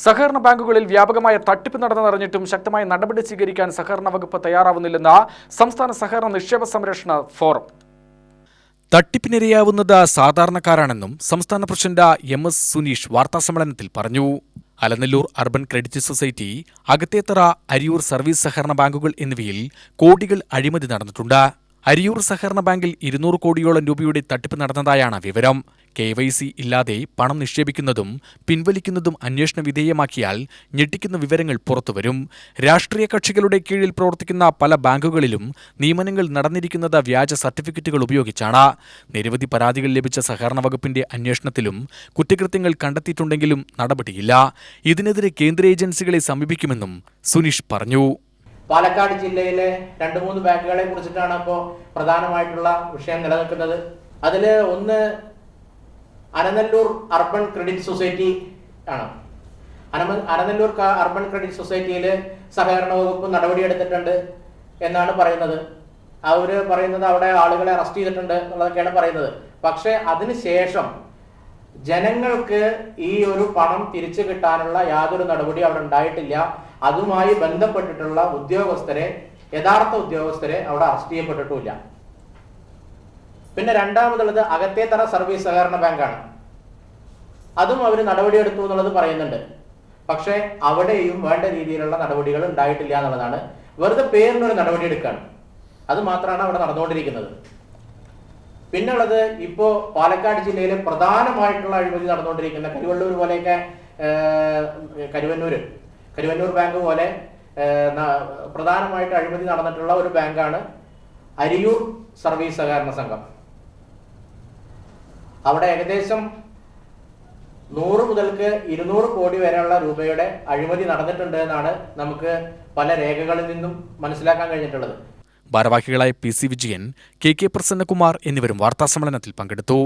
സഹകരണ ബാങ്കുകളിൽ വ്യാപകമായ തട്ടിപ്പ് നടന്നതറിഞ്ഞിട്ടും ശക്തമായ നടപടി സ്വീകരിക്കാൻ സഹകരണ വകുപ്പ് തയ്യാറാവുന്നില്ലെന്ന് സംസ്ഥാന സഹകരണ നിക്ഷേപ സംരക്ഷണ ഫോറം. തട്ടിപ്പിനിരയാവുന്നത് സാധാരണക്കാരാണെന്നും സംസ്ഥാന പ്രസിഡന്റ് MS സുനീഷ് വാർത്താസമ്മേളനത്തിൽ പറഞ്ഞു. Alanallur urban credit society, Akathethara, Ariyur service സഹകരണ ബാങ്കുകൾ എന്നിവയിൽ കോടികൾ അഴിമതി നടന്നിട്ടുണ്ട്. അരിയൂർ സഹകരണ ബാങ്കിൽ 200 കോടിയോളം രൂപയുടെ തട്ടിപ്പ് നടന്നതായാണ് വിവരം. KYC ഇല്ലാതെ പണം നിക്ഷേപിക്കുന്നതും പിൻവലിക്കുന്നതും അന്വേഷണ വിധേയമാക്കിയാൽ ഞെട്ടിക്കുന്ന വിവരങ്ങൾ പുറത്തുവരും. രാഷ്ട്രീയ കക്ഷികളുടെ കീഴിൽ പ്രവർത്തിക്കുന്ന പല ബാങ്കുകളിലും നിയമനങ്ങൾ നടന്നിരിക്കുന്നത് വ്യാജ സർട്ടിഫിക്കറ്റുകൾ ഉപയോഗിച്ചാണ്. നിരവധി പരാതികൾ ലഭിച്ച സഹകരണ വകുപ്പിന്റെ അന്വേഷണത്തിലും കുറ്റകൃത്യങ്ങൾ കണ്ടെത്തിയിട്ടുണ്ടെങ്കിലും നടപടിയില്ല. ഇതിനെതിരെ കേന്ദ്ര ഏജൻസികളെ സമീപിക്കുമെന്നും സുനീഷ് പറഞ്ഞു. പാലക്കാട് ജില്ലയിലെ 2-3 ബാങ്കുകളെ കുറിച്ചിട്ടാണ് ഇപ്പോൾ പ്രധാനമായിട്ടുള്ള വിഷയം നിലനിൽക്കുന്നത്. അതിൽ ഒന്ന് അലനല്ലൂർ അർബൻ ക്രെഡിറ്റ് സൊസൈറ്റി ആണ്. അലനല്ലൂർ അർബൻ ക്രെഡിറ്റ് സൊസൈറ്റിയിൽ സഹകരണ വകുപ്പ് നടപടിയെടുത്തിട്ടുണ്ട് എന്നാണ് പറയുന്നത്. അവർ പറയുന്നത് അവിടെ ആളുകളെ അറസ്റ്റ് ചെയ്തിട്ടുണ്ട് എന്നുള്ളതൊക്കെയാണ് പറയുന്നത്. പക്ഷേ അതിനുശേഷം ജനങ്ങൾക്ക് ഈ ഒരു പണം തിരിച്ചു കിട്ടാനുള്ള യാതൊരു നടപടി അവിടെ ഉണ്ടായിട്ടില്ല. അതുമായി ബന്ധപ്പെട്ടിട്ടുള്ള യഥാർത്ഥ ഉദ്യോഗസ്ഥരെ അവിടെ അറസ്റ്റ് ചെയ്യപ്പെട്ടിട്ടില്ല. പിന്നെ രണ്ടാമതുള്ളത് അകത്തേത്തറ സർവീസ് സഹകരണ ബാങ്കാണ്. അതും അവർ നടപടിയെടുത്തു എന്നുള്ളത് പറയുന്നുണ്ട്. പക്ഷേ അവിടെയും വേണ്ട രീതിയിലുള്ള നടപടികൾ ഉണ്ടായിട്ടില്ല എന്നുള്ളതാണ്. വെറുതെ പേരിനൊരു നടപടി എടുക്കുകയാണ്. അത് മാത്രമാണ് അവിടെ നടന്നുകൊണ്ടിരിക്കുന്നത്. പിന്നെ ഉള്ളത് ഇപ്പോൾ പാലക്കാട് ജില്ലയിലെ പ്രധാനമായിട്ടുള്ള അഴിമതി നടന്നുകൊണ്ടിരിക്കുന്ന കരുവള്ളൂർ പോലെയൊക്കെ കരുവന്നൂർ ബാങ്ക് പോലെ പ്രധാനമായിട്ട് അഴിമതി നടന്നിട്ടുള്ള ഒരു ബാങ്കാണ് അരിയൂർ സർവീസ് സഹകരണ സംഘം. അവിടെ ഏകദേശം 100 മുതൽക്ക് 200 കോടി വരെയുള്ള രൂപയുടെ അഴിമതി നടന്നിട്ടുണ്ട് എന്നാണ് നമുക്ക് പല രേഖകളിൽ നിന്നും മനസ്സിലാക്കാൻ കഴിഞ്ഞിട്ടുള്ളത്. ഭാരവാഹികളായ PC വിജയൻ, KK പ്രസന്നകുമാർ എന്നിവരും വാർത്താസമ്മേളനത്തിൽ പങ്കെടുത്തു.